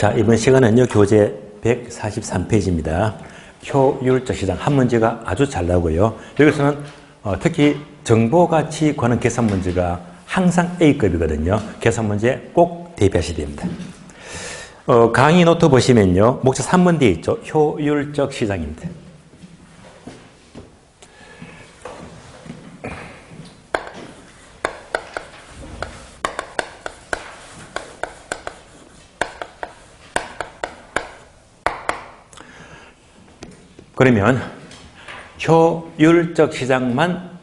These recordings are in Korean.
자, 이번 시간은요, 교재 143페이지입니다. 효율적 시장. 한 문제가 아주 잘 나오고요. 여기서는 특히 정보가치 관한 계산 문제가 항상 A급이거든요. 계산 문제 꼭 대비하셔야 됩니다. 강의 노트 보시면요, 목차 3번 뒤에 있죠. 효율적 시장입니다. 그러면 효율적 시장만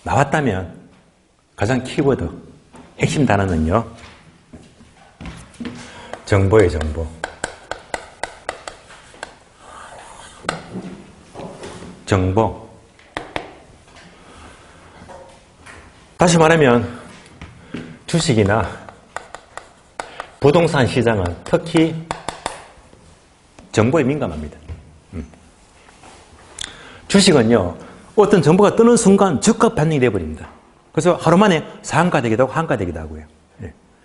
나왔다면 가장 키워드, 핵심 단어는요, 정보예요, 정보. 정보. 다시 말하면 주식이나 부동산 시장은 특히 정보에 민감합니다. 주식은요, 어떤 정보가 뜨는 순간 즉각 반영이 되어버립니다. 그래서 하루 만에 상한가되기도 하고 한가되기도 하고요.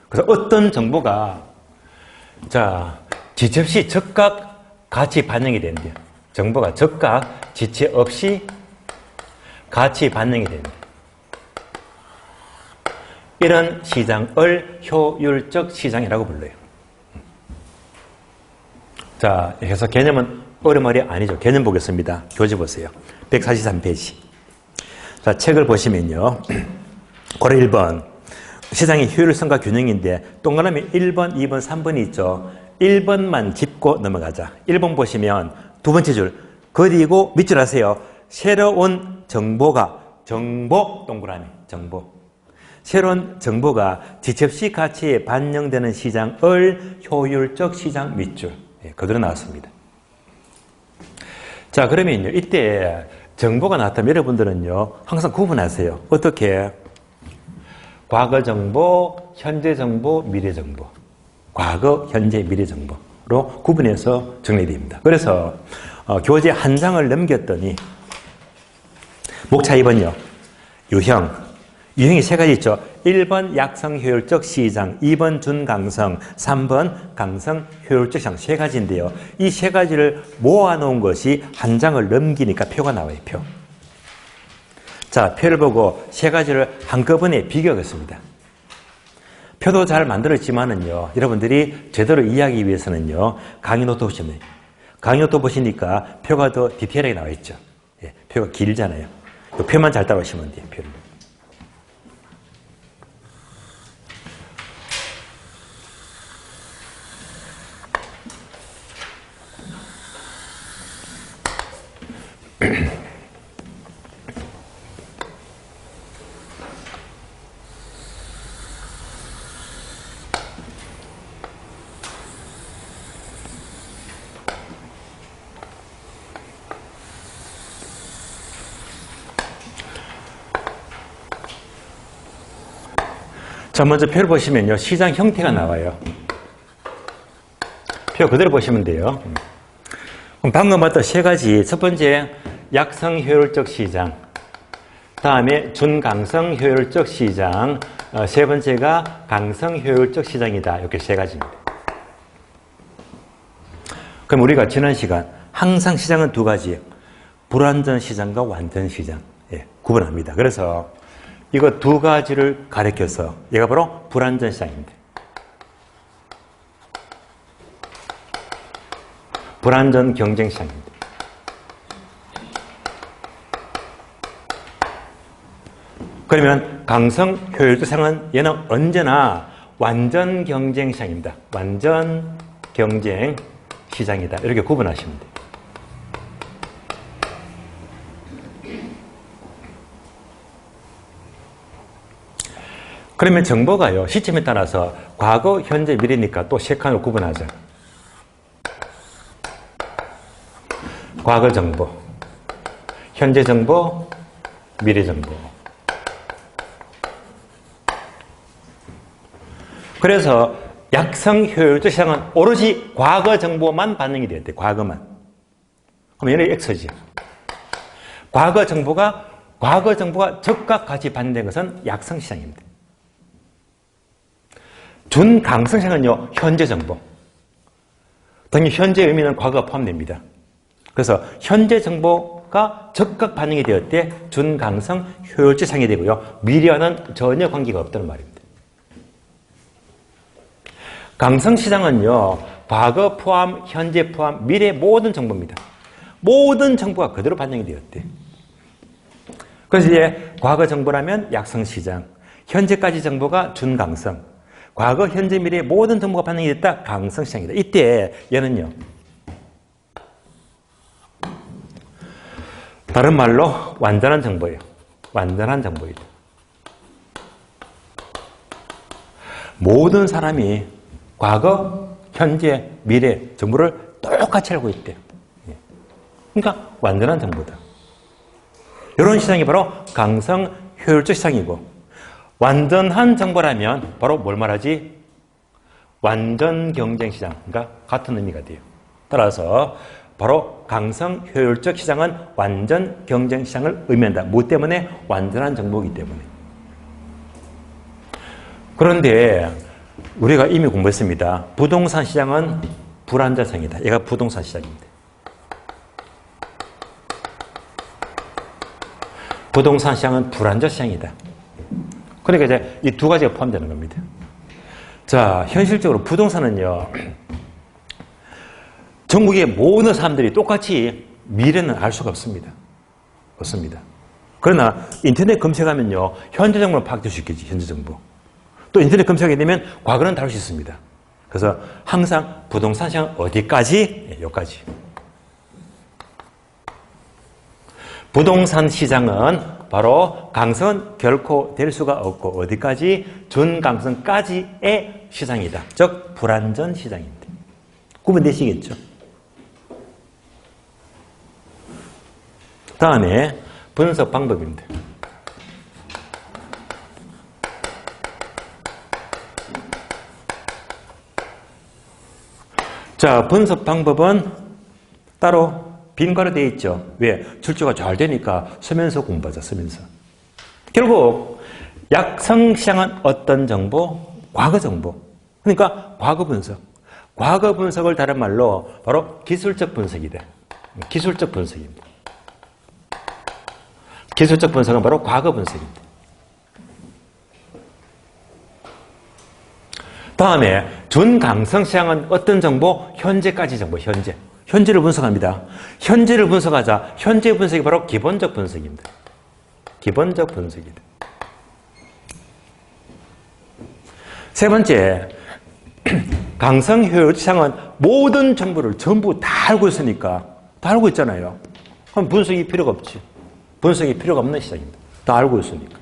그래서 어떤 정보가, 지체 없이 즉각 가치 반영이 되는데요. 정보가 즉각 지체 없이 가치 반영이 됩니다. 이런 시장을 효율적 시장이라고 불러요. 자, 그래서 개념은 어려머리 아니죠. 개념 보겠습니다. 교재 보세요. 143페이지. 자, 책을 보시면요. 고려 1번. 시장의 효율성과 균형인데, 동그라미 1번, 2번, 3번이 있죠. 1번만 짚고 넘어가자. 1번 보시면 두 번째 줄. 그리고 밑줄 하세요. 새로운 정보가, 정보, 동그라미, 정보. 새로운 정보가 지체 없이 가치에 반영되는 시장을 효율적 시장 밑줄. 그대로 나왔습니다. 자, 그러면요, 이때 정보가 나왔다면 여러분들은요, 항상 구분하세요. 어떻게? 과거 정보, 현재 정보, 미래 정보. 과거, 현재, 미래 정보로 구분해서 정리됩니다. 그래서 교재 한 장을 넘겼더니 목차 2번요. 유형이 세 가지 있죠. 1번 약성 효율적 시장, 2번 준강성, 3번 강성 효율적 시장, 세 가지인데요. 이 세 가지를 모아놓은 것이 한 장을 넘기니까 표가 나와요, 표. 자, 표를 보고 세 가지를 한꺼번에 비교하겠습니다. 표도 잘 만들었지만은요, 여러분들이 제대로 이해하기 위해서는요, 강의 노트 보시면 돼요. 강의 노트 보시니까 표가 더 디테일하게 나와 있죠. 표가 길잖아요. 그 표만 잘 따라오시면 돼요, 표를. 자, 먼저 표를 보시면요, 시장 형태가 나와요. 표 그대로 보시면 돼요. 그럼 방금 봤던 세 가지, 첫 번째 약성 효율적 시장, 다음에 준강성 효율적 시장, 세 번째가 강성 효율적 시장이다. 이렇게 세 가지입니다. 그럼 우리가 지난 시간 항상 시장은 두 가지, 불완전 시장과 완전 시장, 구분합니다. 그래서 이거 두 가지를 가리켜서 얘가 바로 불완전 시장입니다. 불완전 경쟁 시장입니다. 그러면 강성 효율적 시장은 얘는 언제나 완전 경쟁 시장입니다. 완전 경쟁 시장이다. 이렇게 구분하시면 돼요. 그러면 정보가요, 시점에 따라서 과거, 현재, 미래니까 또 세 칸으로 구분하죠. 과거 정보, 현재 정보, 미래 정보. 그래서 약성 효율적 시장은 오로지 과거 정보만 반영이 돼야 돼, 과거만. 그럼 얘는 X지. 과거 정보가 즉각 같이 반영된 것은 약성 시장입니다. 준강성 시장은요, 현재 정보. 당연히 현재 의미는 과거가 포함됩니다. 그래서 현재 정보가 적극 반영이 되었을 때 준강성 효율적상이 되고요. 미래와는 전혀 관계가 없다는 말입니다. 강성시장은요. 과거 포함, 현재 포함, 미래 모든 정보입니다. 모든 정보가 그대로 반영이 되었대. 그래서 이제 과거 정보라면 약성시장, 현재까지 정보가 준강성, 과거, 현재, 미래 모든 정보가 반영이 됐다. 강성시장이다. 이때 얘는요. 다른 말로 완전한 정보예요. 완전한 정보이다. 모든 사람이 과거, 현재, 미래 정보를 똑같이 알고 있대요. 그러니까 완전한 정보다. 이런 시장이 바로 강성 효율적 시장이고, 완전한 정보라면 바로 뭘 말하지? 완전 경쟁 시장. 그러니까 같은 의미가 돼요. 따라서 바로 강성 효율적 시장은 완전 경쟁 시장을 의미한다. 뭐 때문에? 완전한 정보이기 때문에. 그런데 우리가 이미 공부했습니다. 부동산 시장은 불안정성이다. 얘가 부동산 시장입니다. 부동산 시장은 불안정 시장이다. 그러니까 이제 이 두 가지가 포함되는 겁니다. 자, 현실적으로 부동산은요, 전국의 모든 사람들이 똑같이 미래는 알 수가 없습니다. 없습니다. 그러나 인터넷 검색하면요, 현재 정보는 파악될 수 있겠지, 현재 정보. 또 인터넷 검색하게 되면 과거는 다룰 수 있습니다. 그래서 항상 부동산 시장 어디까지? 여기까지. 부동산 시장은 바로 강성은 결코 될 수가 없고 어디까지? 준강성까지의 시장이다. 즉 불완전 시장입니다. 구분되시겠죠? 다음에 분석 방법입니다. 자, 분석 방법은 따로 빈가로 되어 있죠. 왜? 출제가 잘 되니까 쓰면서 공부하자, 쓰면서. 결국 약성시장은 어떤 정보? 과거 정보. 그러니까 과거 분석. 과거 분석을 다른 말로 바로 기술적 분석이다. 기술적 분석입니다. 기술적 분석은 바로 과거 분석입니다. 다음에 준강성시장은 어떤 정보? 현재까지 정보, 현재. 현재를 분석합니다. 현재를 분석하자. 현재 분석이 바로 기본적 분석입니다. 기본적 분석이다. 세 번째, 강성 효율 시장은 모든 정보를 전부 다 알고 있으니까, 다 알고 있잖아요. 그럼 분석이 필요가 없지. 분석이 필요가 없는 시장입니다. 다 알고 있으니까.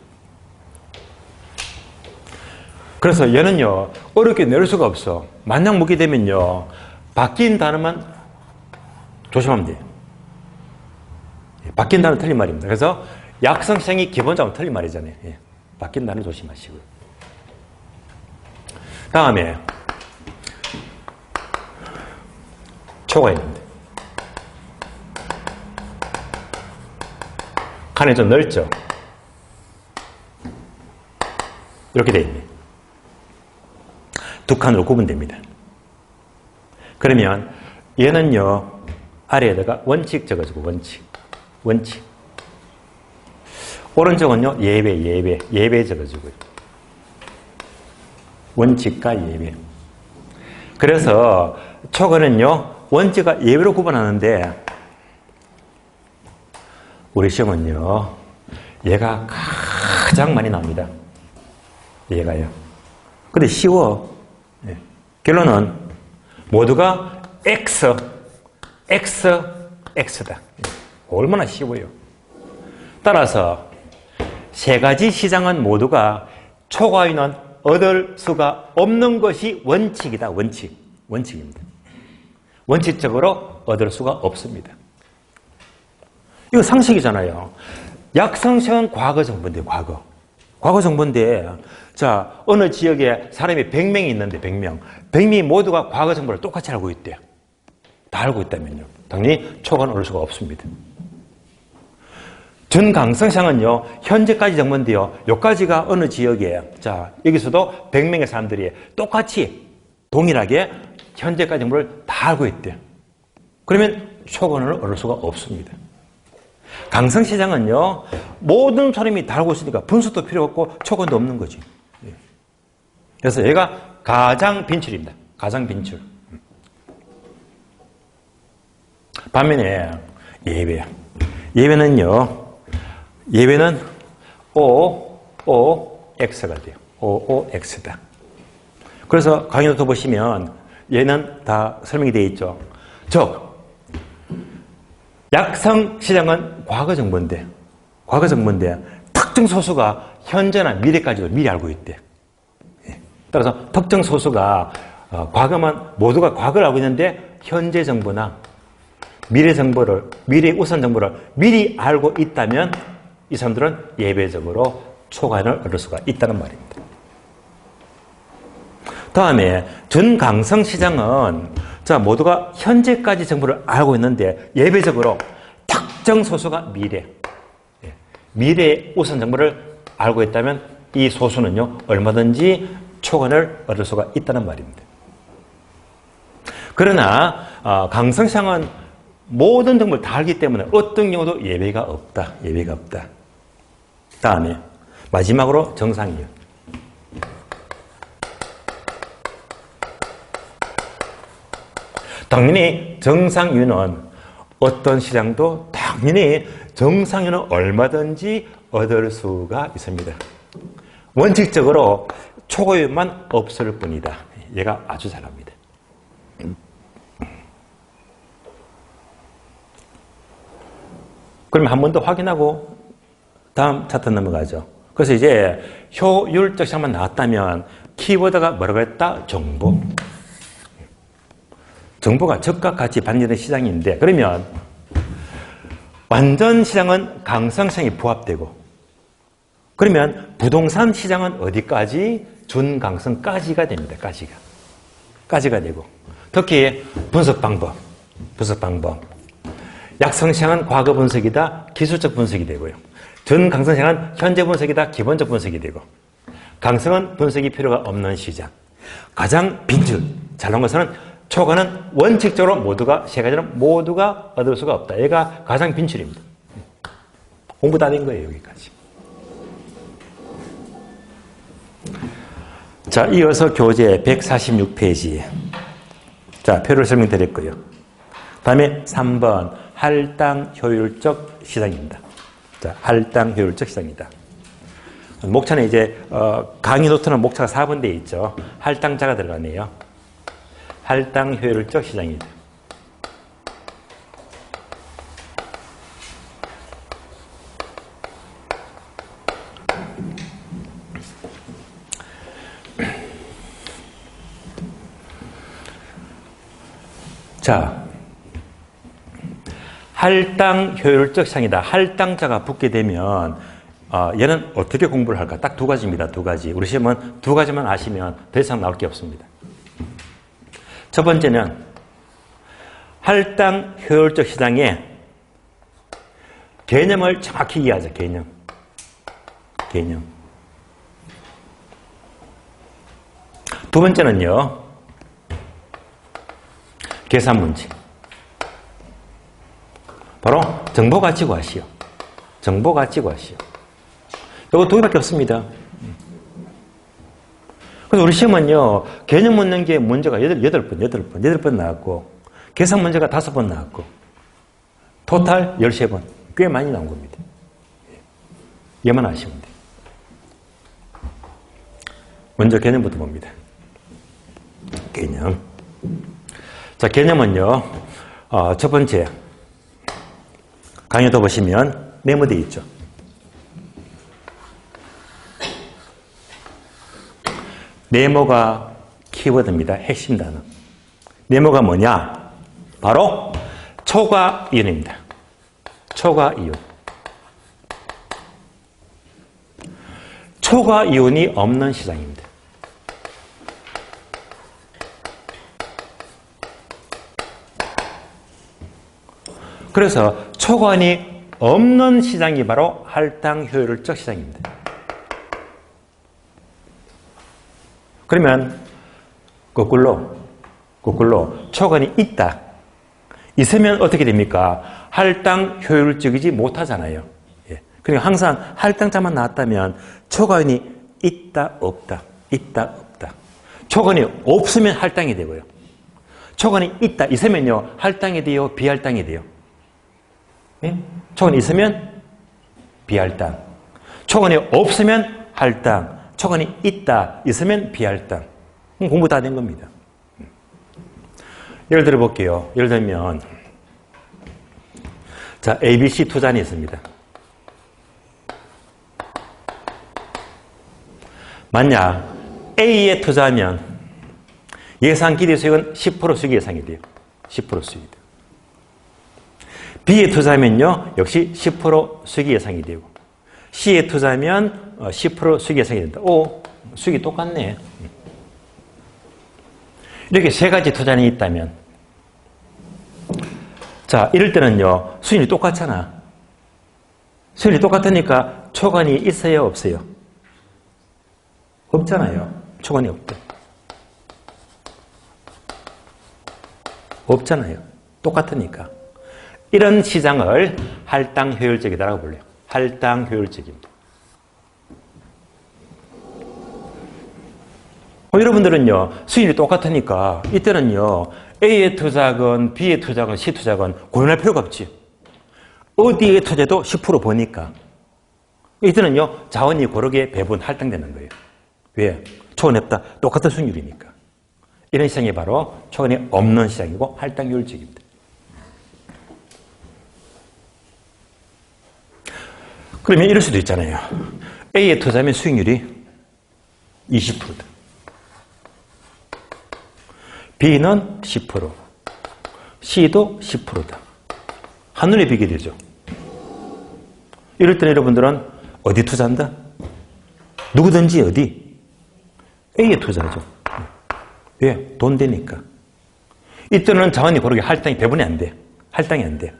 그래서 얘는요, 어렵게 내릴 수가 없어. 만약 묻게 되면요, 바뀐 단어만 조심하면 돼요. 바뀐 단어 틀린 말입니다. 그래서 약성시장이 기본적으로 틀린 말이잖아요. 예. 바뀐 단어 조심하시고요. 다음에 초가 있는데 칸이 좀 넓죠? 이렇게 되어 있네요. 두 칸으로 구분됩니다. 그러면 얘는요, 아래에다가 원칙 적어주고, 원칙. 원칙. 오른쪽은요, 예배 적어주고요. 원칙과 예배. 그래서 초거는요, 원칙과 예배로 구분하는데, 우리 시험은요, 얘가 가장 많이 나옵니다. 얘가요. 근데 쉬워. 네. 결론은 모두가 X다. 얼마나 쉬워요. 따라서 세 가지 시장은 모두가 초과인원 얻을 수가 없는 것이 원칙이다. 원칙입니다. 원칙적으로 얻을 수가 없습니다. 이거 상식이잖아요. 약성시장은 과거 정보인데, 과거 정보인데, 자, 어느 지역에 사람이 100명이 있는데, 100명이 모두가 과거 정보를 똑같이 알고 있대요. 다 알고 있다면요. 당연히 초과는 얻을 수가 없습니다. 준강성시장은요, 현재까지 정보인데요, 여기까지가 어느 지역에, 자, 여기서도 100명의 사람들이 똑같이 동일하게 현재까지 정보를 다 알고 있대요. 그러면 초권을 얻을 수가 없습니다. 강성시장은요, 모든 사람이 다 알고 있으니까 분석도 필요 없고 초권도 없는 거지. 그래서 얘가 가장 빈출입니다. 가장 빈출. 반면에 예외. 예외는 OOX가 돼요. OOX다. 그래서 강의노트 보시면 얘는 다 설명이 되어 있죠. 즉, 약성시장은 과거 정보인데 특정 소수가 현재나 미래까지도 미리 알고 있대. 따라서 특정 소수가 모두가 과거를 알고 있는데 현재 정보나 미래 우선 정보를 미리 알고 있다면 이 사람들은 예외적으로 초과인을 얻을 수가 있다는 말입니다. 다음에 준강성 시장은 모두가 현재까지 정보를 알고 있는데 예외적으로 특정 소수가 미래 우선 정보를 알고 있다면 이 소수는요, 얼마든지 초과인을 얻을 수가 있다는 말입니다. 그러나 강성시장은 모든 정보를 다 알기 때문에 어떤 경우도 예외가 없다. 다음에 마지막으로 정상이유. 당연히 정상이유는 어떤 시장도 당연히 정상이유는 얼마든지 얻을 수가 있습니다. 원칙적으로 초과이유만 없을 뿐이다. 얘가 아주 잘합니다. 그러면 한 번 더 확인하고 다음 차트 넘어가죠. 그래서 이제 효율적 시장만 나왔다면 키워드가 뭐라고 했다? 정보. 정보가 적과 같이 반영되는 시장인데, 그러면 완전 시장은 강성시장이 부합되고, 그러면 부동산 시장은 어디까지? 준강성까지가 됩니다. 까지가 되고, 특히 분석 방법. 약성시장은 과거 분석이다, 기술적 분석이 되고요. 준강성시장은 현재 분석이다, 기본적 분석이 되고, 강성은 분석이 필요가 없는 시장. 가장 빈줄, 잘 나온 것은 초과는 원칙적으로 세 가지는 모두가 얻을 수가 없다. 얘가 가장 빈출입니다. 공부 다 된 거예요, 여기까지. 자, 이어서 교재 146페이지. 자, 표를 설명드렸고요. 다음에 3번, 할당 효율적 시장입니다. 자, 할당 효율적 시장이다. 목차는 이제, 강의 노트는 목차가 4번대에 있죠. 할당자가 들어가네요. 할당 효율적 시장이다. 자, 할당 효율적 시장이다. 할당자가 붙게 되면 얘는 어떻게 공부를 할까? 딱 두 가지입니다. 두 가지. 우리 시험은 두 가지만 아시면 더 이상 나올 게 없습니다. 첫 번째는 할당 효율적 시장의 개념을 정확히 이해하자. 개념. 두 번째는요, 계산 문제. 바로 정보 가지고 하시오. 이거 두 개밖에 없습니다. 그래서 우리 시험은요, 개념 묻는 게 문제가 8번 나왔고, 계산 문제가 5번 나왔고, 토탈 13번. 꽤 많이 나온 겁니다. 얘만 아시면 돼요. 먼저 개념부터 봅니다. 개념. 자, 개념은요, 첫 번째, 강의도 보시면 메모되어 있죠. 네모가 키워드입니다. 핵심 단어. 네모가 뭐냐? 바로 초과이윤입니다. 초과이윤. 초과이윤이 없는 시장입니다. 그래서 초과이윤이 없는 시장이 바로 할당 효율적 시장입니다. 그러면 거꾸로 초과는 있다. 있으면 어떻게 됩니까? 할당 효율적이지 못하잖아요. 예. 그러니까 항상 할당자만 나왔다면 초과인이 있다, 없다, 있다, 없다. 초과인이 없으면 할당이 되고요. 초과인이 있다, 있으면요, 할당이 돼요, 비할당이 돼요. 예? 초과인이 있으면 비할당. 초과인이 없으면 할당. 초과인이 있다, 있으면 비할당. 공부 다 된 겁니다. 예를 들어 볼게요. 예를 들면, 자, ABC 투자안이 있습니다. 만약 A에 투자하면 예상 기대 수익은 10% 수익 예상이 돼요. 10% 수익. B에 투자하면요, 역시 10% 수익이 예상이 되고, C에 투자하면 10% 수익 예상이 된다. 오, 수익이 똑같네. 이렇게 세 가지 투자안이 있다면, 자, 이럴 때는요, 수익이 똑같잖아. 수익이 똑같으니까 초과이 있어요, 없어요? 없잖아요. 초과이 없대. 없잖아요. 똑같으니까. 이런 시장을 할당 효율적이다라고 불러요. 할당 효율적입니다. 여러분들은요, 수익이 똑같으니까 이때는요, A에 투자건 B에 투자건 C 투자건 고민할 필요가 없지. 어디에 투자도 10% 보니까. 이때는요, 자원이 고르게 배분 할당되는 거예요. 왜? 초과이 없다. 똑같은 수익률이니까. 이런 시장이 바로 초과이 없는 시장이고 할당 효율적입니다. 그러면 이럴 수도 있잖아요. A에 투자하면 수익률이 20%다. B는 10%, C도 10%다. 한눈에 비게 되죠. 이럴 때는 여러분들은 어디 투자한다? 누구든지 어디? A에 투자하죠. 왜? 돈 되니까. 이때는 자원이 고르게 할당이 배분이 안 돼. 할당이 안 돼.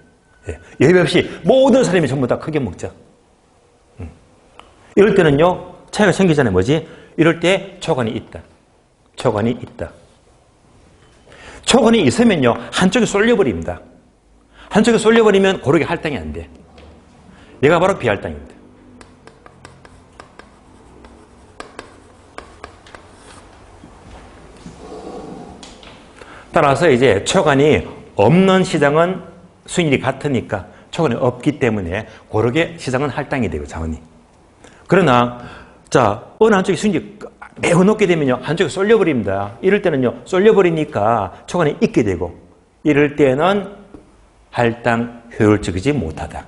예외 없이 모든 사람이 전부 다 크게 먹자. 이럴 때는요, 차이가 생기잖아요. 뭐지? 이럴 때 초과이 있다. 초과이 있다. 초과이 있으면요, 한쪽에 쏠려버립니다. 한쪽에 쏠려버리면 고르게 할당이 안 돼. 얘가 바로 비할당입니다. 따라서 이제 초과이 없는 시장은 수익률이 같으니까 초과이 없기 때문에 고르게 시장은 할당이 되고 자원이. 그러나 자, 어느 한쪽이 수익률이 매우 높게 되면요, 한쪽에 쏠려버립니다. 이럴 때는요, 쏠려버리니까 초과이 있게 되고, 이럴 때는 할당 효율적이지 못하다.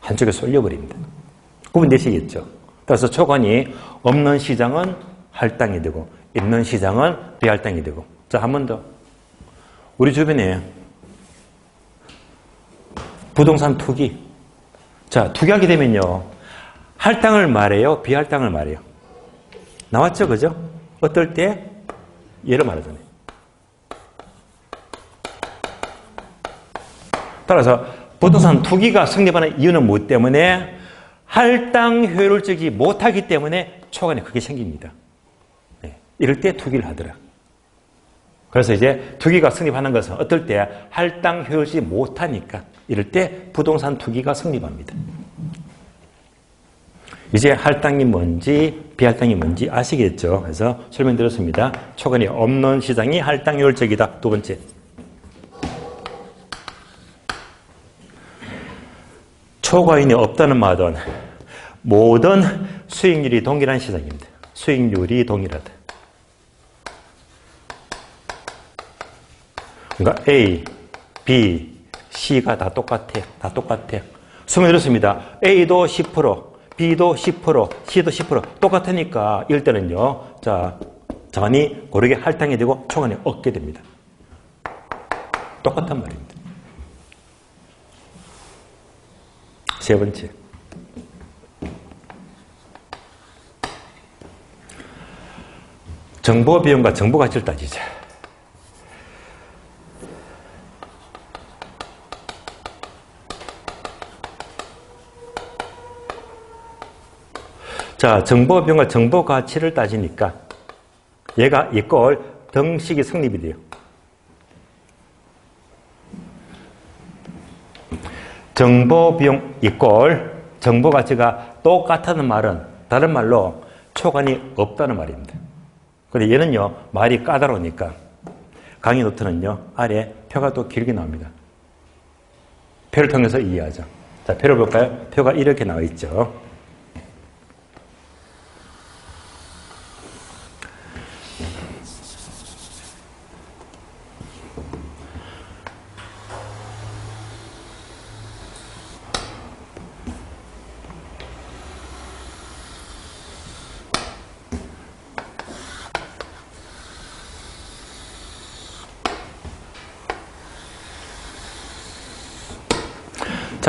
한쪽에 쏠려버립니다. 구분되시겠죠? 따라서 초과이 없는 시장은 할당이 되고, 있는 시장은 비할당이 되고. 자, 한 번 더. 우리 주변에 부동산 투기. 자, 투기하게 되면요, 할당을 말해요, 비할당을 말해요? 나왔죠, 그죠? 어떨 때? 예를 말하잖아요. 따라서 부동산 투기가 성립하는 이유는 무엇 때문에? 할당 효율적이 못하기 때문에 초과이 크게 생깁니다. 네. 이럴 때 투기를 하더라. 그래서 이제 투기가 성립하는 것은 어떨 때? 할당 효율적이 못하니까 이럴 때 부동산 투기가 성립합니다. 이제 할당이 뭔지 비할당이 뭔지 아시겠죠? 그래서 설명드렸습니다. 초과이 없는 시장이 할당 효율적이다. 두 번째. 초과인이 없다는 말은 모든 수익률이 동일한 시장입니다. 수익률이 동일하다. 그러니까 A, B, C가 다 똑같아요. 다 똑같아요. 설명드렸습니다. A도 10%, B도 10%, C도 10% 똑같으니까 이럴 때는요, 자, 자원이 고르게 할당이 되고 초과이 얻게 됩니다. 똑같단 말입니다. 세 번째. 정보 비용과 정보 가치를 따지자. 자, 정보 비용과 정보 가치를 따지니까 얘가 이꼴 등식이 성립이 돼요. 정보 비용 이꼴 정보 가치가 똑같다는 말은 다른 말로 초관이 없다는 말입니다. 근데 얘는요, 말이 까다로우니까 강의 노트는요, 아래 표가 또 길게 나옵니다. 표를 통해서 이해하죠. 자, 표를 볼까요? 표가 이렇게 나와 있죠.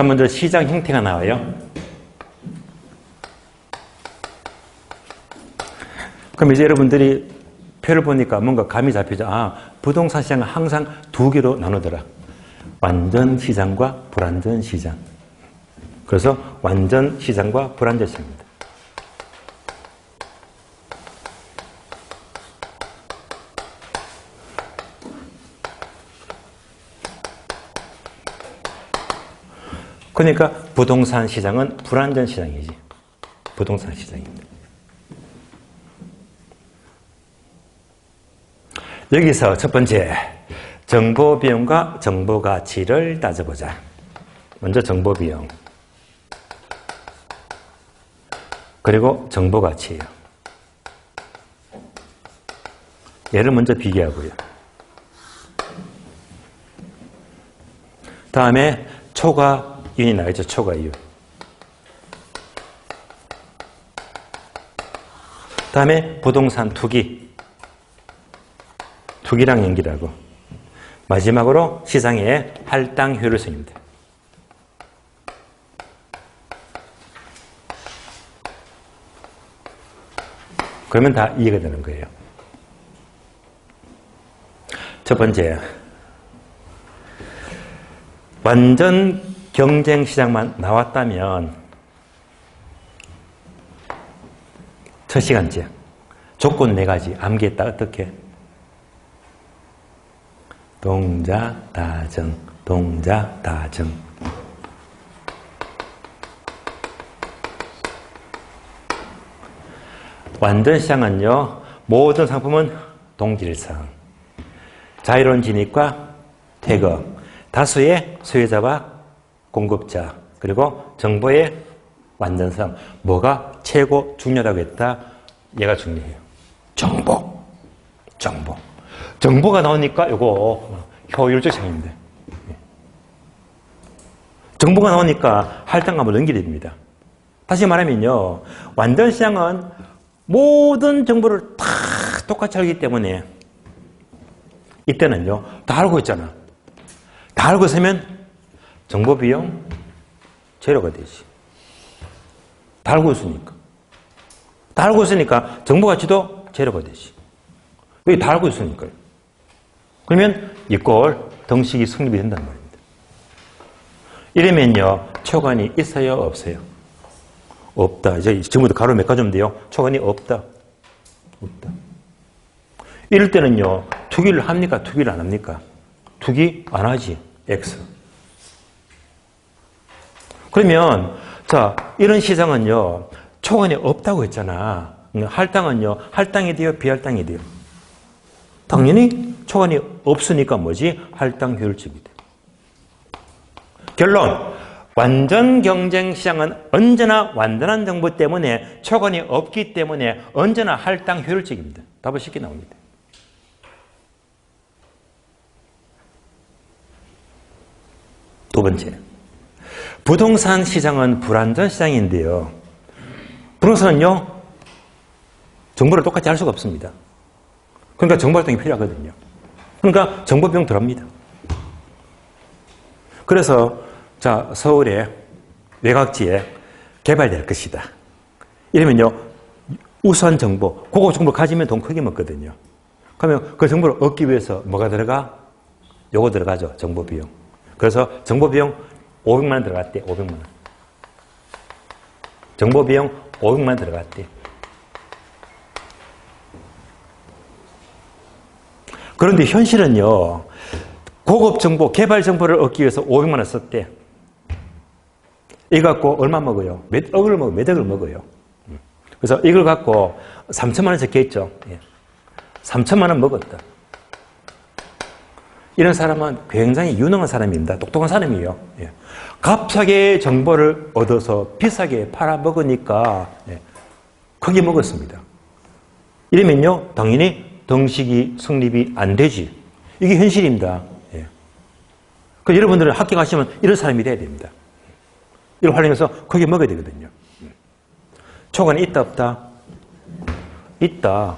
자, 먼저 시장 형태가 나와요. 그럼 이제 여러분들이 표를 보니까 뭔가 감이 잡히죠. 아, 부동산 시장은 항상 두 개로 나누더라. 완전 시장과 불완전 시장. 그래서 완전 시장과 불완전 시장입니다. 그러니까 부동산 시장은 불완전 시장이지. 부동산 시장입니다. 여기서 첫 번째, 정보 비용과 정보 가치를 따져보자. 먼저 정보 비용. 그리고 정보 가치예요. 얘를 먼저 비교하고요. 다음에 초과 이윤이 나겠죠. 초과 이윤. 다음에 부동산 투기. 투기랑 연기라고. 마지막으로 시장의 할당 효율성입니다. 그러면 다 이해가 되는 거예요. 첫 번째, 완전 경쟁 시장만 나왔다면 첫 시간째 조건 4가지 암기했다. 어떻게? 동자, 다정, 동자, 다정. 완전 시장은요, 모든 상품은 동질성, 자유로운 진입과 퇴거, 다수의 소유자와 공급자, 그리고 정보의 완전성. 뭐가 최고 중요하다고 했다? 얘가 중요해요. 정보. 정보. 정보가 나오니까 이거 효율적 시장입니다. 정보가 나오니까 할당감을 넘기게 됩니다. 다시 말하면요, 완전 시장은 모든 정보를 다 똑같이 알기 때문에 이때는요, 다 알고 있잖아. 다 알고 있으면 정보 비용 제로가 되지. 다 알고 있으니까. 다 알고 있으니까 정보 가치도 제로가 되지. 왜 다 알고 있으니까요. 그러면 이꼴 등식이 성립이 된다는 말입니다. 이러면요, 초관이 있어요, 없어요? 없다. 이제 지금부터 가로 몇 가지 돼요? 초관이 없다. 없다. 이럴 때는요, 투기를 합니까? 투기를 안 합니까? 투기 안 하지. X. 그러면, 자, 이런 시장은요, 초관이 없다고 했잖아. 할당은요, 할당이 돼요? 비할당이 돼요? 당연히 초관이 없으니까 뭐지? 할당 효율적이 돼. 결론. 완전 경쟁 시장은 언제나 완전한 정보 때문에 초관이 없기 때문에 언제나 할당 효율적입니다. 답은 쉽게 나옵니다. 두 번째. 부동산 시장은 불완전 시장인데요. 부동산은요, 정보를 똑같이 할 수가 없습니다. 그러니까 정보 활동이 필요하거든요. 그러니까 정보 비용 들어갑니다. 그래서 자, 서울의 외곽지에 개발될 것이다. 이러면요, 우수한 정보, 고급 정보를 가지면 돈 크게 먹거든요. 그러면 그 정보를 얻기 위해서 뭐가 들어가? 요거 들어가죠. 정보 비용. 그래서 정보 비용 500만 원 들어갔대. 500만 원. 정보 비용 500만 원 들어갔대. 그런데 현실은요, 고급 정보, 개발 정보를 얻기 위해서 500만 원 썼대. 이거 갖고 얼마 먹어요? 몇 억을 먹어요. 그래서 이걸 갖고 3천만 원 적혀있죠. 3천만 원 먹었다. 이런 사람은 굉장히 유능한 사람입니다. 똑똑한 사람이에요. 값싸게 정보를 얻어서 비싸게 팔아먹으니까 크게 먹었습니다. 이러면요, 당연히 등식이 성립이 안 되지. 이게 현실입니다. 그래서 여러분들은 학교 가시면 이런 사람이 돼야 됩니다. 이걸 활용해서 크게 먹어야 되거든요. 초과는 있다 없다? 있다.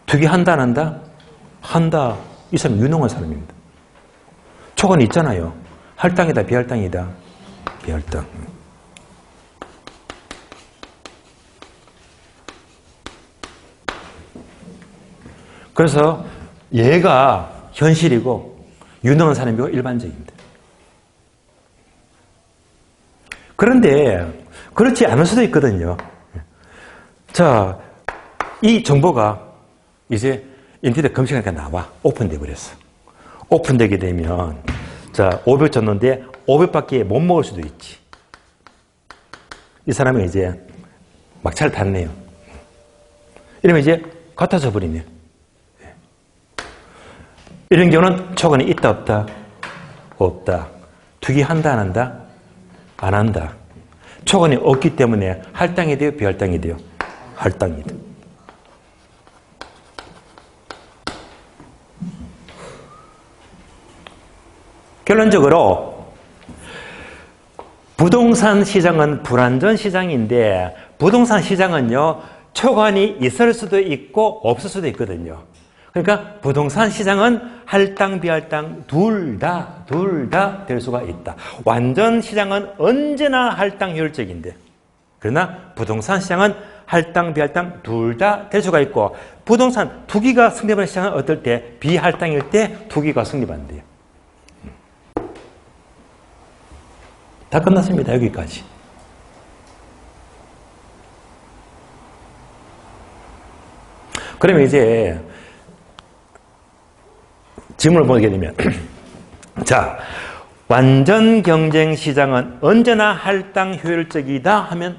투기 한다 안 한다? 한다. 이 사람이 유능한 사람입니다. 초과는 있잖아요. 할당이다 비할당이다? 비할당. 그래서 얘가 현실이고 유능한 사람이고 일반적입니다. 그런데 그렇지 않을 수도 있거든요. 자, 이 정보가 이제 인터넷 검색하니까 나와. 오픈돼 버렸어. 오픈되게 되면 자, 500 줬는데 500밖에 못 먹을 수도 있지. 이 사람은 이제 막차를 탔네요. 이러면 이제 같아져 버리네. 이런 경우는 초과는 있다 없다? 없다. 투기한다 안 한다? 안 한다. 초과는 없기 때문에 할당이 돼요? 비할당이 돼요? 할당이 돼요. 결론적으로 부동산 시장은 불안전 시장인데 부동산 시장은요, 초과이 있을 수도 있고 없을 수도 있거든요. 그러니까 부동산 시장은 할당, 비할당 둘 다 될 수가 있다. 완전 시장은 언제나 할당 효율적인데, 그러나 부동산 시장은 할당, 비할당 둘 다 될 수가 있고, 부동산 투기가 성립하는 시장은 어떨 때? 비할당일 때 투기가 성립한대요. 다 끝났습니다. 여기까지. 그러면 이제 질문을 보게 되면 자, 완전 경쟁 시장은 언제나 할당 효율적이다 하면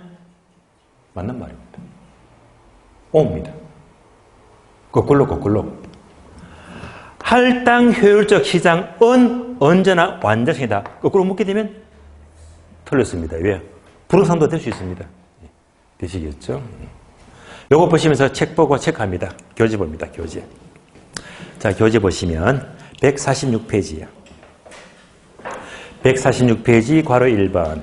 맞는 말입니다. 옵니다. 거꾸로. 할당 효율적 시장은 언제나 완전성이다. 거꾸로 묻게 되면 틀렸습니다. 왜? 부동산도 될 수 있습니다. 되시겠죠? 요거 보시면서 책 보고 체크합니다. 교재 봅니다. 교재. 자, 교재 보시면 146페이지예요. 146페이지 괄호 1번.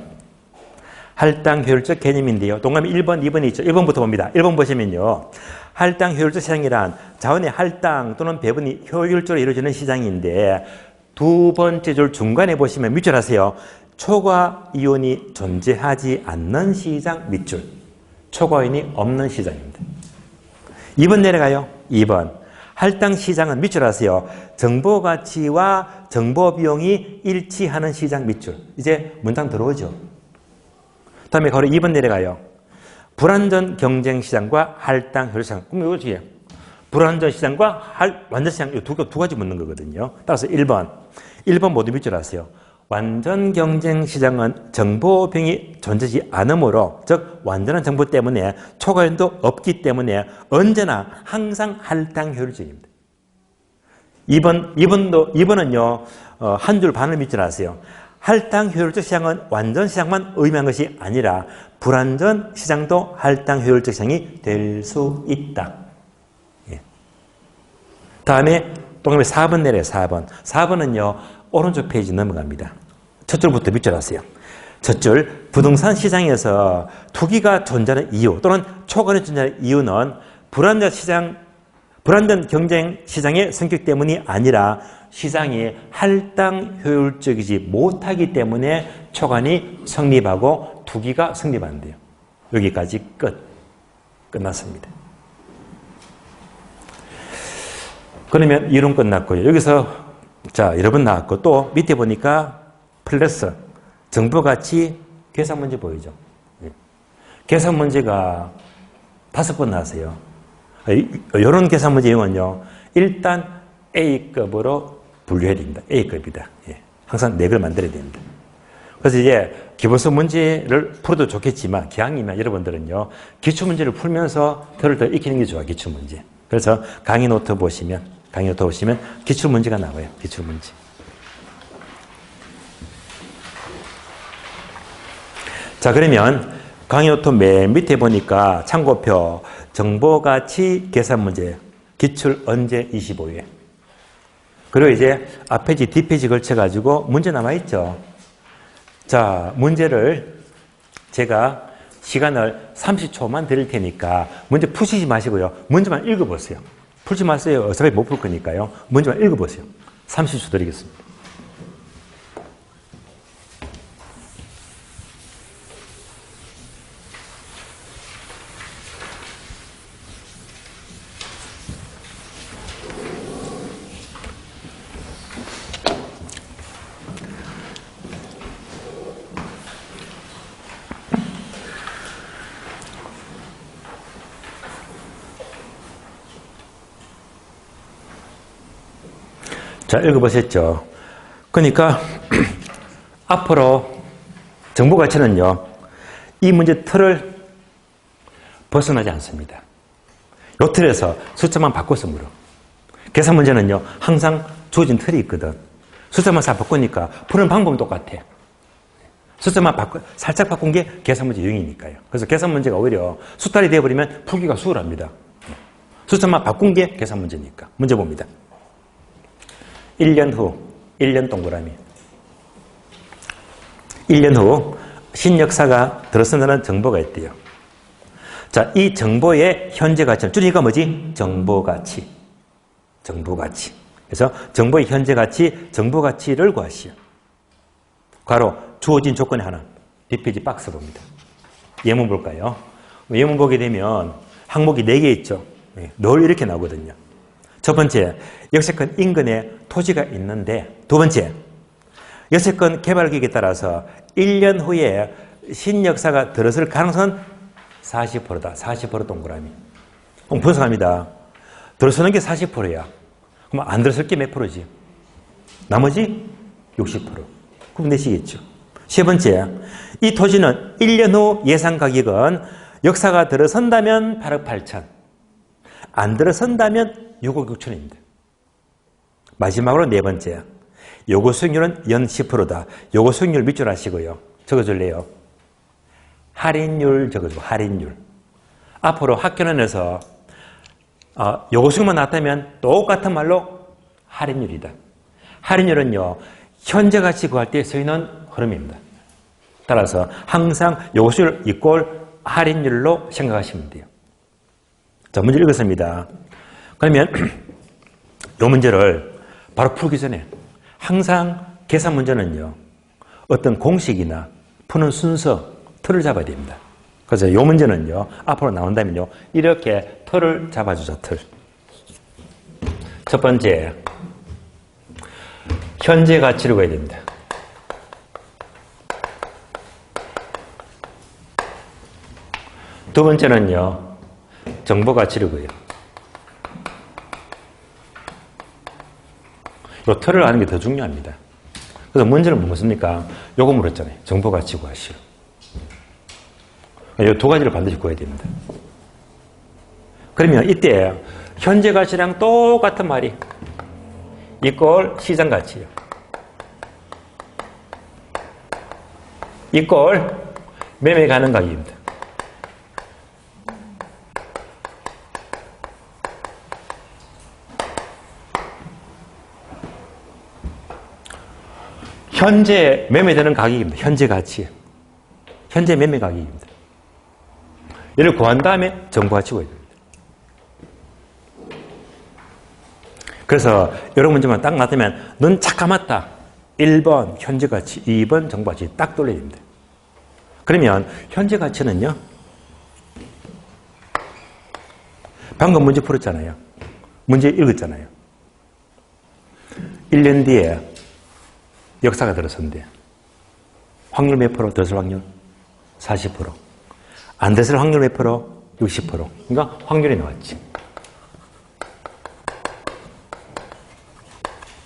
할당 효율적 개념인데요. 동그라미 1번, 2번이 있죠. 1번부터 봅니다. 1번 보시면요. 할당 효율적 시장이란 자원의 할당 또는 배분이 효율적으로 이루어지는 시장인데, 두 번째 줄 중간에 보시면 밑줄 하세요. 초과 이온이 존재하지 않는 시장 밑줄. 초과 이온이 없는 시장입니다. 2번 내려가요. 2번. 할당 시장은 밑줄 하세요. 정보 가치와 정보 비용이 일치하는 시장 밑줄. 이제 문장 들어오죠. 다음에 바로 2번 내려가요. 불완전 경쟁 시장과 할당 효율 시장. 그럼 이거지. 불완전 시장과 완전 시장 두 가지 묻는 거거든요. 따라서 1번 모두 밑줄 하세요. 완전 경쟁 시장은 정보 비용이 존재하지 않으므로, 즉 완전한 정보 때문에 초과이온도 없기 때문에 언제나 항상 할당 효율적입니다. 2번은요, 한 줄 반을 밑줄 하세요. 할당 효율적 시장은 완전 시장만 의미한 것이 아니라 불완전 시장도 할당 효율적 시장이 될 수 있다. 예. 다음에 동그라미 4번 내려요. 4번. 4번은요. 오른쪽 페이지 넘어갑니다. 첫 줄부터 밑줄 하세요. 첫 줄, 부동산 시장에서 투기가 존재하는 이유 또는 초과이 존재하는 이유는 불완전 경쟁 시장의 성격 때문이 아니라 시장이 할당 효율적이지 못하기 때문에 초과이 성립하고 투기가 성립한대요. 여기까지 끝났습니다. 그러면 이론 끝났고요. 여기서 자, 여러 번 나왔고, 또 밑에 보니까 플러스 정보가치 계산 문제 보이죠? 계산 문제가 5번 나왔어요. 이런 계산 문제 이용은요, 일단 A급으로 분류해야 됩니다. A급이다. 예. 항상 4개를 만들어야 됩니다. 그래서 이제 기본서 문제를 풀어도 좋겠지만 기왕이면 여러분들은요 기출문제를 풀면서 털을 더 익히는 게 좋아. 기출문제. 그래서 강의 노트 보시면 기출문제가 나와요. 기출문제. 자, 그러면 강의 노트 맨 밑에 보니까 참고표 정보가치 계산문제 기출 언제 25회. 그리고 이제 앞페이지 뒷페이지 걸쳐가지고 문제 남아있죠. 자, 문제를 제가 시간을 30초만 드릴 테니까 문제 푸시지 마시고요. 문제만 읽어보세요. 풀지 마세요. 어차피 못 풀 거니까요. 문제만 읽어보세요. 30초 드리겠습니다. 자, 읽어보셨죠? 그러니까 앞으로 정보가치는요. 이 문제 틀을 벗어나지 않습니다. 이 틀에서 숫자만 바꿔서 물어. 계산 문제는요. 항상 주어진 틀이 있거든. 숫자만 잘 바꾸니까 푸는 방법은 똑같아. 숫자만 살짝 바꾼 게 계산 문제 유형이니까요. 그래서 계산 문제가 오히려 수탈이 되어버리면 풀기가 수월합니다. 숫자만 바꾼 게 계산 문제니까. 문제 봅니다. 1년 후, 1년 동그라미. 1년 후 신역사가 들어선다는 정보가 있대요. 자, 이 정보의 현재 가치는 줄이니까 뭐지? 정보가치. 정보가치. 그래서 정보의 현재 가치, 정보가치를 구하시오. 괄호, 주어진 조건의 하나. 뒷페이지 박스 봅니다. 예문 볼까요? 예문 보게 되면 항목이 4개 있죠. 늘 이렇게 나오거든요. 첫 번째, 역세권 인근에 토지가 있는데, 두 번째, 역세권 개발 계획에 따라서 1년 후에 신역사가 들어설 가능성은 40%다. 40% 동그라미. 그럼 분석합니다. 들어서는 게 40%야. 그럼 안 들어설 게 몇 프로지? 나머지 60%. 그럼 내시겠죠. 세 번째, 이 토지는 1년 후 예상 가격은 역사가 들어선다면 8억 8천. 안 들어선다면 6억 6천입니다. 마지막으로 네 번째, 요구 수익률은 연 10%다. 요구 수익률 밑줄 하시고요. 적어줄래요? 할인율 적어줘. 할인율. 앞으로 학교론에서 요구 수익만 나왔다면 똑같은 말로 할인율이다. 할인율은요. 현재 가치 구할 때 쓰이는 흐름입니다. 따라서 항상 요구 수익률 이꼴 할인율로 생각하시면 돼요. 자, 문제 읽었습니다. 그러면 이 문제를 바로 풀기 전에 항상 계산 문제는요. 어떤 공식이나 푸는 순서, 틀을 잡아야 됩니다. 그래서 이 문제는요. 앞으로 나온다면요. 이렇게 틀을 잡아주자. 틀. 첫 번째, 현재 가치를 구해야 됩니다. 두 번째는요. 정보 가치를 구해요. 이 틀을 아는 게 더 중요합니다. 그래서 문제는 무엇입니까? 요거 물었잖아요. 정보 가치 구하시오. 이 두 가지를 반드시 구해야 됩니다. 그러면 이때 현재 가치랑 똑같은 말이 이꼴 시장 가치요. 이꼴 매매 가능 가격입니다. 현재 매매되는 가격입니다. 현재 가치. 현재 매매 가격입니다. 이를 구한 다음에 정보 가치 구해야 됩니다. 그래서 이런 문제만 딱 나타면 넌 착각 맞다. 1번 현재 가치, 2번 정보 가치 딱 돌려야 됩니다. 그러면 현재 가치는요. 방금 문제 풀었잖아요. 문제 읽었잖아요. 1년 뒤에 역사가 들어선대. 확률 몇 프로? 들어설 확률? 40%. 안 들어설 확률 몇 프로? 60%. 그러니까 확률이 나왔지.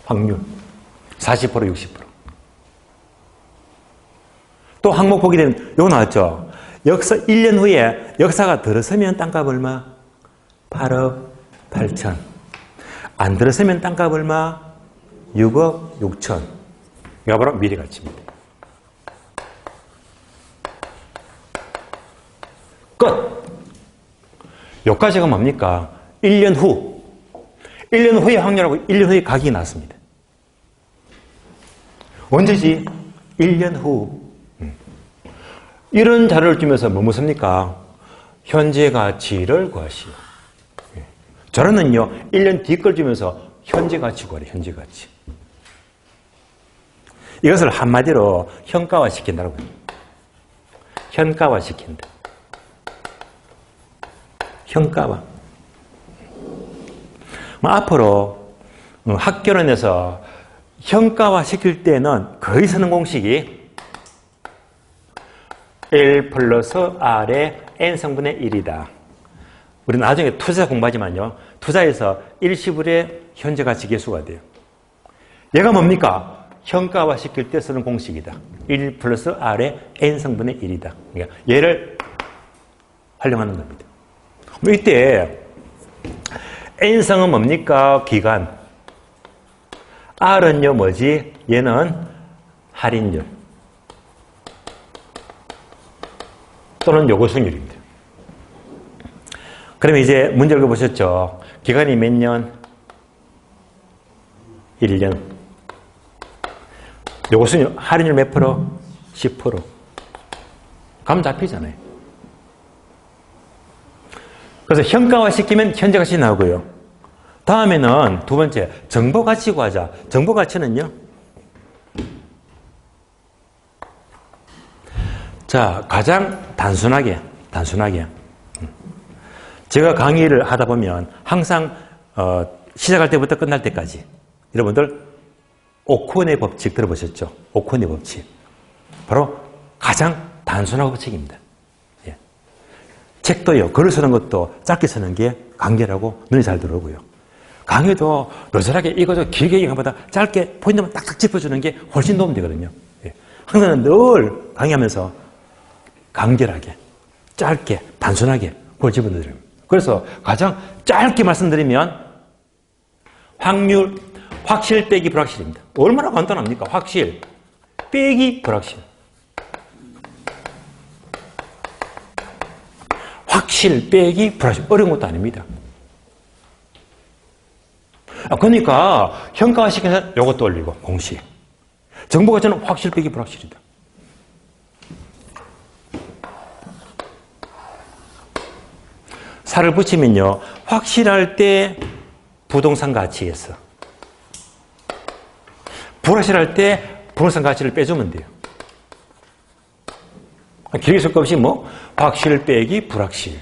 확률. 40%, 60%. 또 항목 보게 되면 요거 나왔죠. 1년 후에 역사가 들어서면 땅값 얼마? 8억 8천. 안 들어서면 땅값 얼마? 6억 6천. 이거 바로 미래가치입니다. 끝! 여기까지가 뭡니까? 1년 후. 1년 후에 확률하고 1년 후에 가격이 나왔습니다. 언제지? 1년 후. 이런 자료를 주면서 뭐 묻습니까? 현재 가치를 구하시오. 저런은요, 1년 뒤 걸 주면서 현재 가치 구하래, 현재 가치. 이것을 한마디로 현가화 시킨다고 해요. 현가화 시킨다. 현가화. 앞으로 학교론에서 현가화 시킬 때는 거의 쓰는 공식이 1 플러스 R의 N성분의 1이다. 우리 나중에 투자 공부하지만요. 투자에서 일시불의 현재 가치 계수가 돼요. 얘가 뭡니까? 현가화 시킬 때 쓰는 공식이다. 1 플러스 R의 N성분의 1이다. 그러니까 얘를 활용하는 겁니다. 이때 N성은 뭡니까? 기간. R은요 뭐지? 얘는 할인율 또는 요구수익률입니다. 그러면 이제 문제 읽어보셨죠? 기간이 몇 년? 1년. 요구수익률, 할인율 몇 프로? 10%. 감 잡히잖아요. 그래서 현가화 시키면 현재가치 나오고요. 다음에는 두 번째, 정보가치 구하자. 정보가치는요. 자, 가장 단순하게. 제가 강의를 하다 보면 항상 시작할 때부터 끝날 때까지 여러분들 오콘의 법칙 들어보셨죠? 오콘의 법칙. 바로 가장 단순한 법칙입니다. 예. 책도요. 글을 쓰는 것도 짧게 쓰는 게 관계라고 눈이 잘 들어오고요. 강의도 너절하게 이거저 길게 얘기하보다 짧게 포인트만 딱딱 짚어주는 게 훨씬 도움 되거든요. 예. 항상 늘 강의하면서 간결하게, 짧게, 단순하게 그걸 집어넣어요. 그래서 가장 짧게 말씀드리면 확률, 확실 빼기 불확실입니다. 얼마나 간단합니까? 확실 빼기 불확실. 확실 빼기 불확실. 어려운 것도 아닙니다. 그러니까 현가화시켜서 이것도 올리고 공식. 정보가치는 확실 빼기 불확실이다. 살을 붙이면요. 확실할 때 부동산 가치에서 불확실할 때 부동산 가치를 빼주면 돼요. 길게 쓸 것 없이 뭐 확실 빼기 불확실.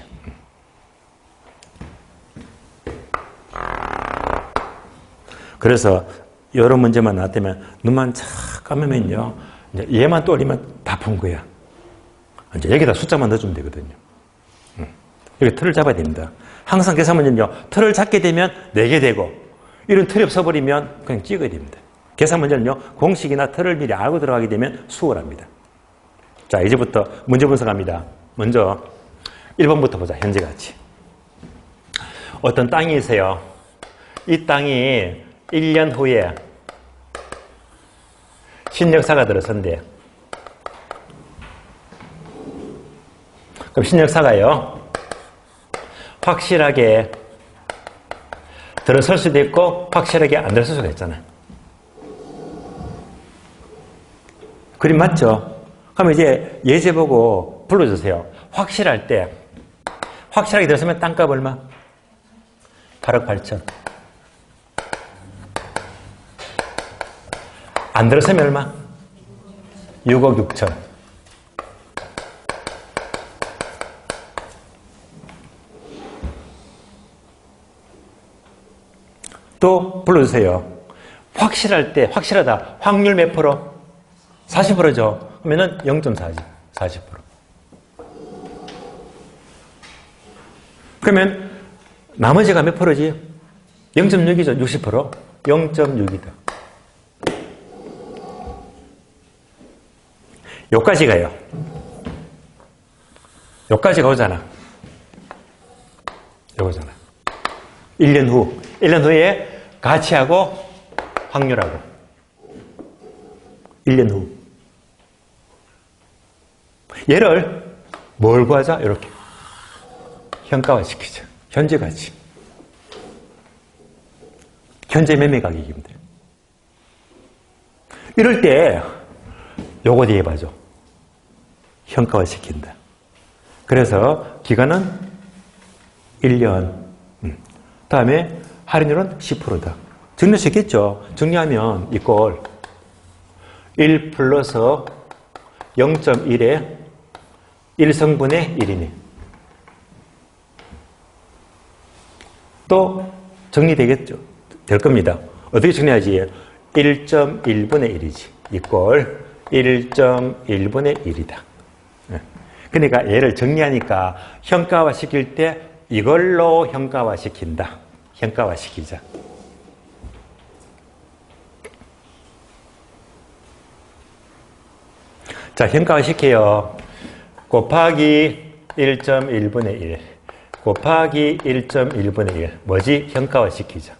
그래서 여러 문제만 나왔다면 눈만 착 감으면요. 이제 얘만 떠올리면 다 푼 거야. 이제 여기다 숫자만 넣어주면 되거든요. 여기 틀을 잡아야 됩니다. 항상 계산 문제는요. 틀을 잡게 되면 내게 되고 이런 틀이 없어버리면 그냥 찍어야 됩니다. 계산 문제는요. 공식이나 틀을 미리 알고 들어가게 되면 수월합니다. 자, 이제부터 문제 분석합니다. 먼저 1번부터 보자. 현재 가치. 어떤 땅이 있어요. 이 땅이 1년 후에 신역사가 들어선대. 그럼 신역사가요. 확실하게 들어설 수도 있고 확실하게 안 들어설 수도 있잖아요. 그림 맞죠? 그럼 이제 예제 보고 불러주세요. 확실할 때 확실하게 들어서면 땅값 얼마? 8억 8천. 안 들어서면 얼마? 6억 6천. 또 불러주세요. 확실할 때, 확실하다. 확률 몇 프로? 40%죠. 그러면은 0.4지. 40%. 그러면 나머지가 몇 프로지? 0.6이죠. 60%. 0.6이다. 요까지 가요. 요까지 가오잖아. 요거잖아. 1년 후. 1년 후에 가치하고 확률하고. 1년 후. 얘를 뭘 구하자? 이렇게. 현가화 시키자. 현재 가치. 현재 매매 가격입니다. 이럴 때 요거 뒤에 봐줘. 현가화 시킨다. 그래서 기간은 1년. 다음에 할인율은 10%다. 정리할 수 있겠죠? 정리하면 이꼴 1 플러스 0.1에 1성분의 1이네. 또 정리되겠죠? 될 겁니다. 어떻게 정리하지? 1.1분의 1이지. 이꼴 1.1분의 1이다. 그러니까 얘를 정리하니까 현가화 시킬 때 이걸로 현가화 시킨다. 현가화 시키자. 자, 현가화 시켜요. 곱하기 1.1분의 1 곱하기 1.1분의 1 뭐지? 현가화 시키자.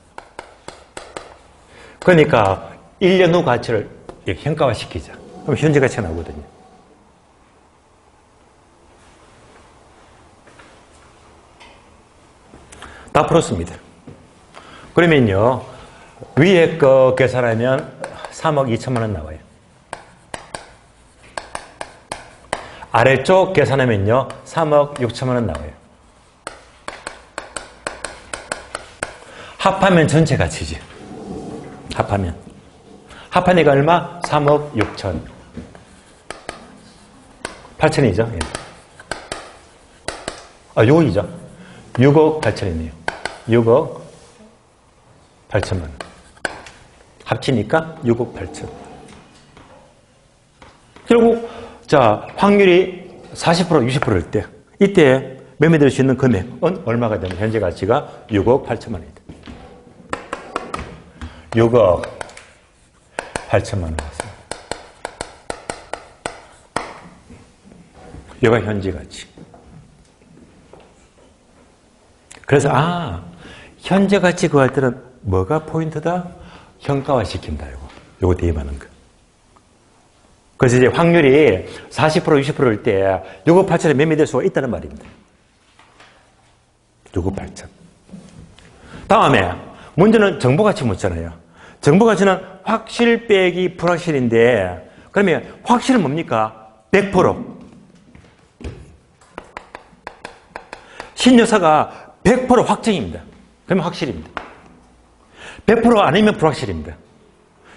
그러니까 1년 후 가치를 현가화 시키자. 그럼 현재 가치가 나오거든요. 다 풀었습니다. 그러면요, 위에 거 계산하면 3억 2천만 원 나와요. 아래쪽 계산하면요, 3억 6천만 원 나와요. 합하면 전체 가치지. 합하면. 합하니까 얼마? 3억 6천. 8천이죠. 예. 아, 6억이죠. 6억 8천이네요. 6억 8천만 원. 합치니까 6억 8천. 결국, 자, 확률이 40%, 60%일 때, 이때 매매될 수 있는 금액은 얼마가 되면 현재 가치가 6억 8천만 원이다. 6억 8천만 원 나왔습니다. 여기가 현재 가치. 그래서, 현재 가치 구할 때는 뭐가 포인트다? 현가화 시킨다, 요거 뒤에 많은 거. 그래서 이제 확률이 40%, 60%일 때 6억 8천에 매매될 수가 있다는 말입니다. 6억 8천. 다음에, 문제는 정보가치 묻잖아요. 정보가치는 확실 빼기 불확실인데, 그러면 확실은 뭡니까? 100%. 신여사가 100% 확정입니다. 그러면 확실입니다. 100% 아니면 불확실입니다.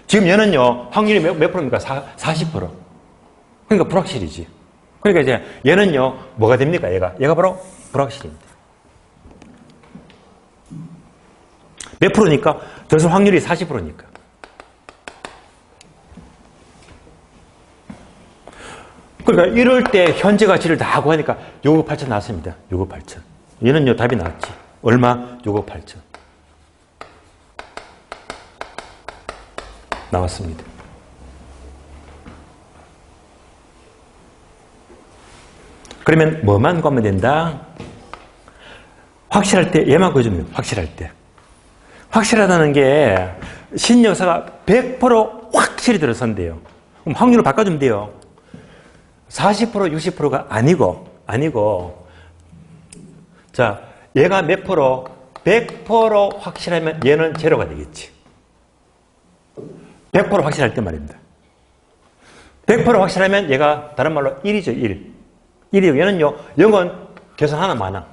지금 얘는요, 확률이 몇 프로입니까? 40%. 그러니까 불확실이지. 그러니까 이제 얘는요, 뭐가 됩니까? 얘가 바로 불확실입니다. 몇 프로니까? 전수 확률이 40%니까. 그러니까 이럴 때 현재 가치를 다 구하니까 6억 8천 나왔습니다. 6억 8천. 얘는요, 답이 나왔지. 얼마? 6억 8천. 나왔습니다. 그러면 뭐만 구하면 된다? 확실할 때 얘만 구해주면 확실할 때. 확실하다는 게 신여사가 100% 확실히 들어선대요. 그럼 확률을 바꿔주면 돼요. 40%, 60%가 아니고 자, 얘가 몇 프로? 100% 확실하면 얘는 제로가 되겠지. 100% 확실할 때 말입니다. 100% 확실하면 얘가 다른 말로 1이죠, 1. 1이요. 얘는요, 0은 계산 하나 많아.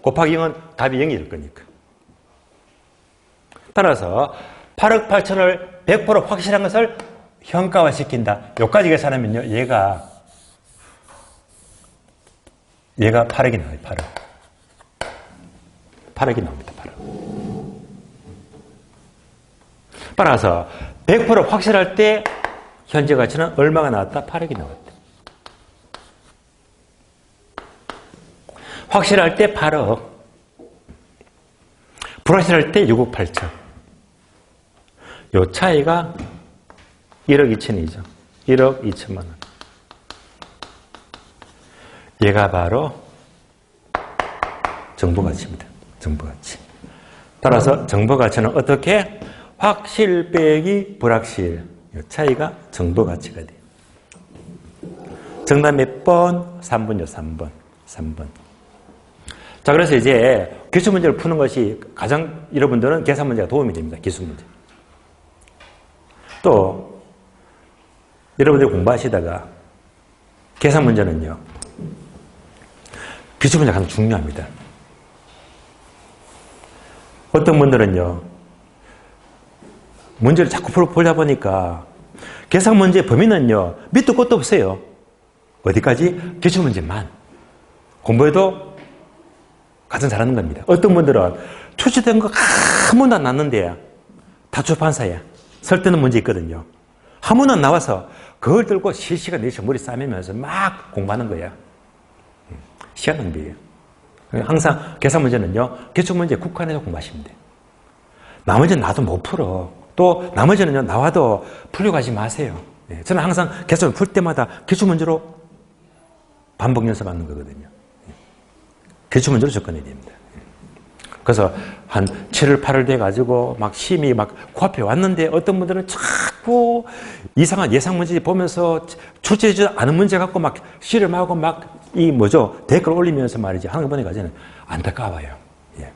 곱하기 0은 답이 0이 될 거니까. 따라서 8억 8천을 100% 확실한 것을 현가화 시킨다. 여기까지 계산하면요, 얘가 8억이 나와요, 8억. 8억이 나옵니다, 8억. 따라서 100% 확실할 때 현재 가치는 얼마가 나왔다? 8억이 나왔다. 확실할 때 8억. 불확실할 때 6억 8천. 요 차이가 1억 2천이죠. 1억 2천만 원. 얘가 바로 정보가치입니다. 정보가치. 따라서 정보가치는 어떻게? 확실 빼기 불확실. 이 차이가 정보가치가 돼요. 정답 몇 번? 3번이요, 3번. 3번. 자, 그래서 이제 기출문제를 푸는 것이 가장 여러분들은 계산문제가 도움이 됩니다. 기술문제. 또 여러분들이 공부하시다가 계산문제는요. 기출문제가 가장 중요합니다. 어떤 분들은요. 문제를 자꾸 풀다 보니까 계산문제 범위는요. 밑도 끝도 없어요. 어디까지? 기출문제만. 공부해도 가장 잘하는 겁니다. 어떤 분들은 출제된 거 한 번도 안 났는데 다 출판사에 설득는 문제 있거든요. 한 번도 안 나와서 그걸 들고 실시간 내셔 머리 싸매면서 막 공부하는 거예요. 시간 낭비예요. 항상 계산 문제는요. 기출문제 국한해서 공부하시면 돼요. 나머지는 나도 못 풀어. 또 나머지는요. 나와도 풀려고 하지 마세요. 저는 항상 계산을 풀 때마다 기출문제로 반복 연습하는 거거든요. 기출문제로 접근해야 됩니다. 그래서 한 7월, 8월 돼가지고 막 시험이 막 코앞에 왔는데 어떤 분들은 자꾸 이상한 예상 문제 보면서 출제되지 않은 문제 갖고 막 실험하고 막 댓글 올리면서 말이지 하는 거 보니까 저는 안타까워요. 예.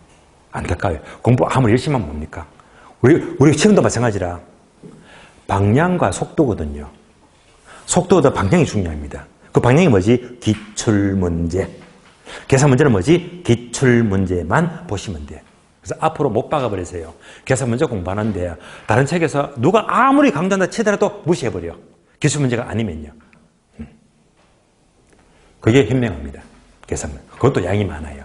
안타까워요. 공부 아무리 열심히 하면 뭡니까? 우리 시험도 마찬가지라 방향과 속도거든요. 속도보다 방향이 중요합니다. 그 방향이 뭐지? 기출문제. 계산 문제는 뭐지? 기출문제만 보시면 돼요. 그래서 앞으로 못 박아버리세요. 계산 문제 공부하는데 다른 책에서 누가 아무리 강조한다 치더라도 무시해버려. 기출문제가 아니면요. 그게 현명합니다. 계산 문제. 그것도 양이 많아요.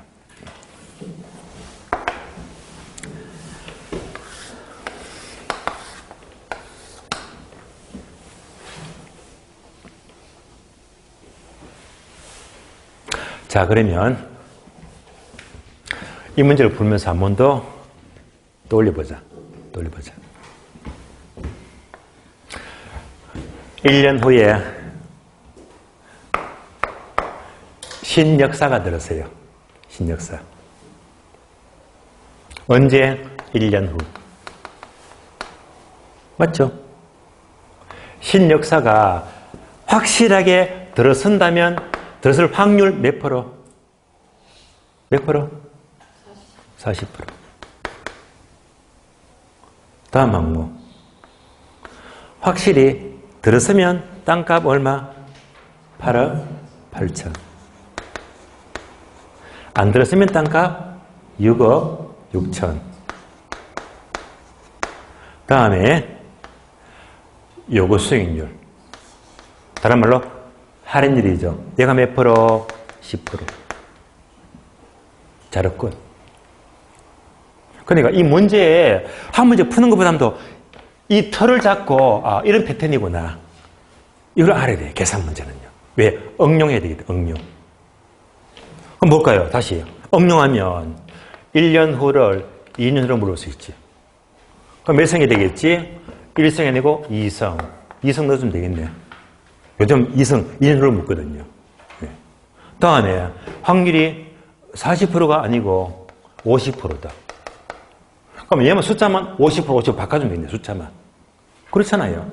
자, 그러면 이 문제를 풀면서 한 번 더 떠올려보자. 1년 후에 신역사가 들었어요. 신역사. 언제? 1년 후. 맞죠? 신역사가 확실하게 들어선다면 들어설 확률 몇 프로? 몇 프로? 40%. 다음 항목. 확실히 들어서면 땅값 얼마? 8억 8천. 안 들었으면 땅값 6억 6천. 다음에 요거 수익률. 다른 말로 할인율이죠. 얘가 몇 프로? 10%. 자르꾼. 그러니까 이 문제에 한 문제 푸는 것보다도 이 틀을 잡고 이런 패턴이구나. 이걸 알아야 돼요. 계산 문제는요. 왜? 응용해야 되겠다. 응용. 그럼 뭘까요? 다시. 응용하면 1년 후를 2년 후로 물을 수 있지. 그럼 몇 성이 되겠지? 1성이 아니고 2성. 2성 넣어주면 되겠네. 요즘 2성 2년 후로 묻거든요. 네. 다음에 확률이 40%가 아니고 50%다. 그럼 얘만 숫자만 50% 바꿔주면 되겠네. 숫자만. 그렇잖아요.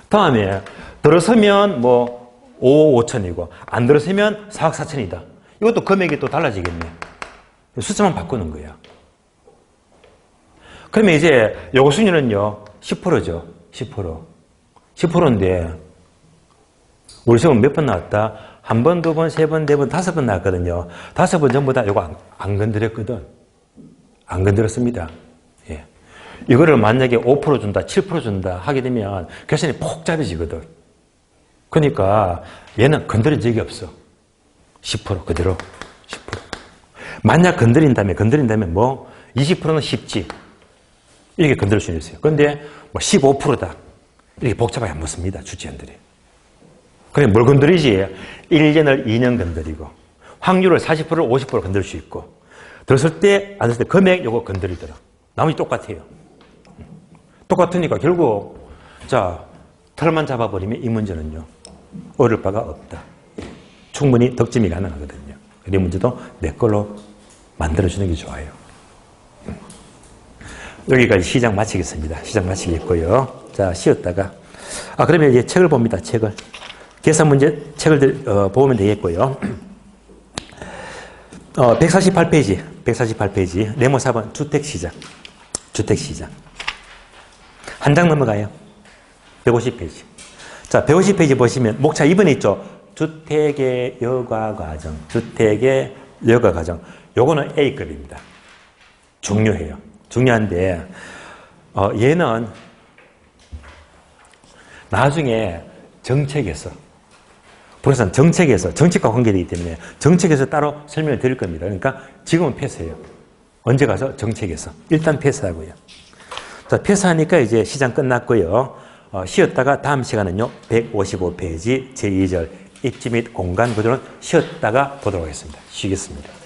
다음에 들어서면 5억 5천이고 안 들어서면 4억 4천이다. 이것도 금액이 또 달라지겠네. 숫자만 바꾸는 거야. 그러면 이제 요거 수준은요 10%죠. 10%. 10%인데 우리 시험 몇 번 나왔다? 한 번, 두 번, 세 번, 네 번, 5번 나왔거든요. 5번 전부 다 이거 안 건드렸거든. 안 건드렸습니다. 예. 이거를 만약에 5% 준다, 7% 준다 하게 되면 계산이 복잡해지거든. 그러니까 얘는 건드린 적이 없어. 10% 그대로 10%. 만약 건드린다면 20%는 쉽지. 이렇게 건드릴 수 있어요. 그런데 15%다. 이렇게 복잡하게 안 묻습니다. 주치원들이. 그래, 뭘 건드리지? 1년을 2년 건드리고, 확률을 40%를 50% 건드릴 수 있고, 들었을 때, 안 들었을 때 금액 요거 건드리더라. 나머지 똑같아요. 똑같으니까 결국, 자, 털만 잡아버리면 이 문제는요, 어려울 바가 없다. 충분히 득점이 가능하거든요. 이 문제도 내 걸로 만들어주는 게 좋아요. 여기까지 시작 마치겠습니다. 시작 마치겠고요. 자, 쉬었다가. 그러면 이제 책을 봅니다. 책을. 계산 문제 책을 보면 되겠고요. 148페이지. 148페이지. 네모 4번 주택시장. 주택시장. 한 장 넘어가요. 150페이지. 자, 150페이지 보시면 목차 2번에 있죠. 주택의 여가과정. 주택의 여가과정. 요거는 A급입니다. 중요해요. 중요한데 얘는 나중에 정책에서 부동산 정책에서 정책과 관계되기 때문에 정책에서 따로 설명을 드릴 겁니다. 그러니까 지금은 패스해요. 언제 가서 정책에서 일단 패스하고요. 자, 패스하니까 이제 시장 끝났고요. 쉬었다가 다음 시간은요 155페이지 제2절 입지 및 공간 구조는 쉬었다가 보도록 하겠습니다. 쉬겠습니다.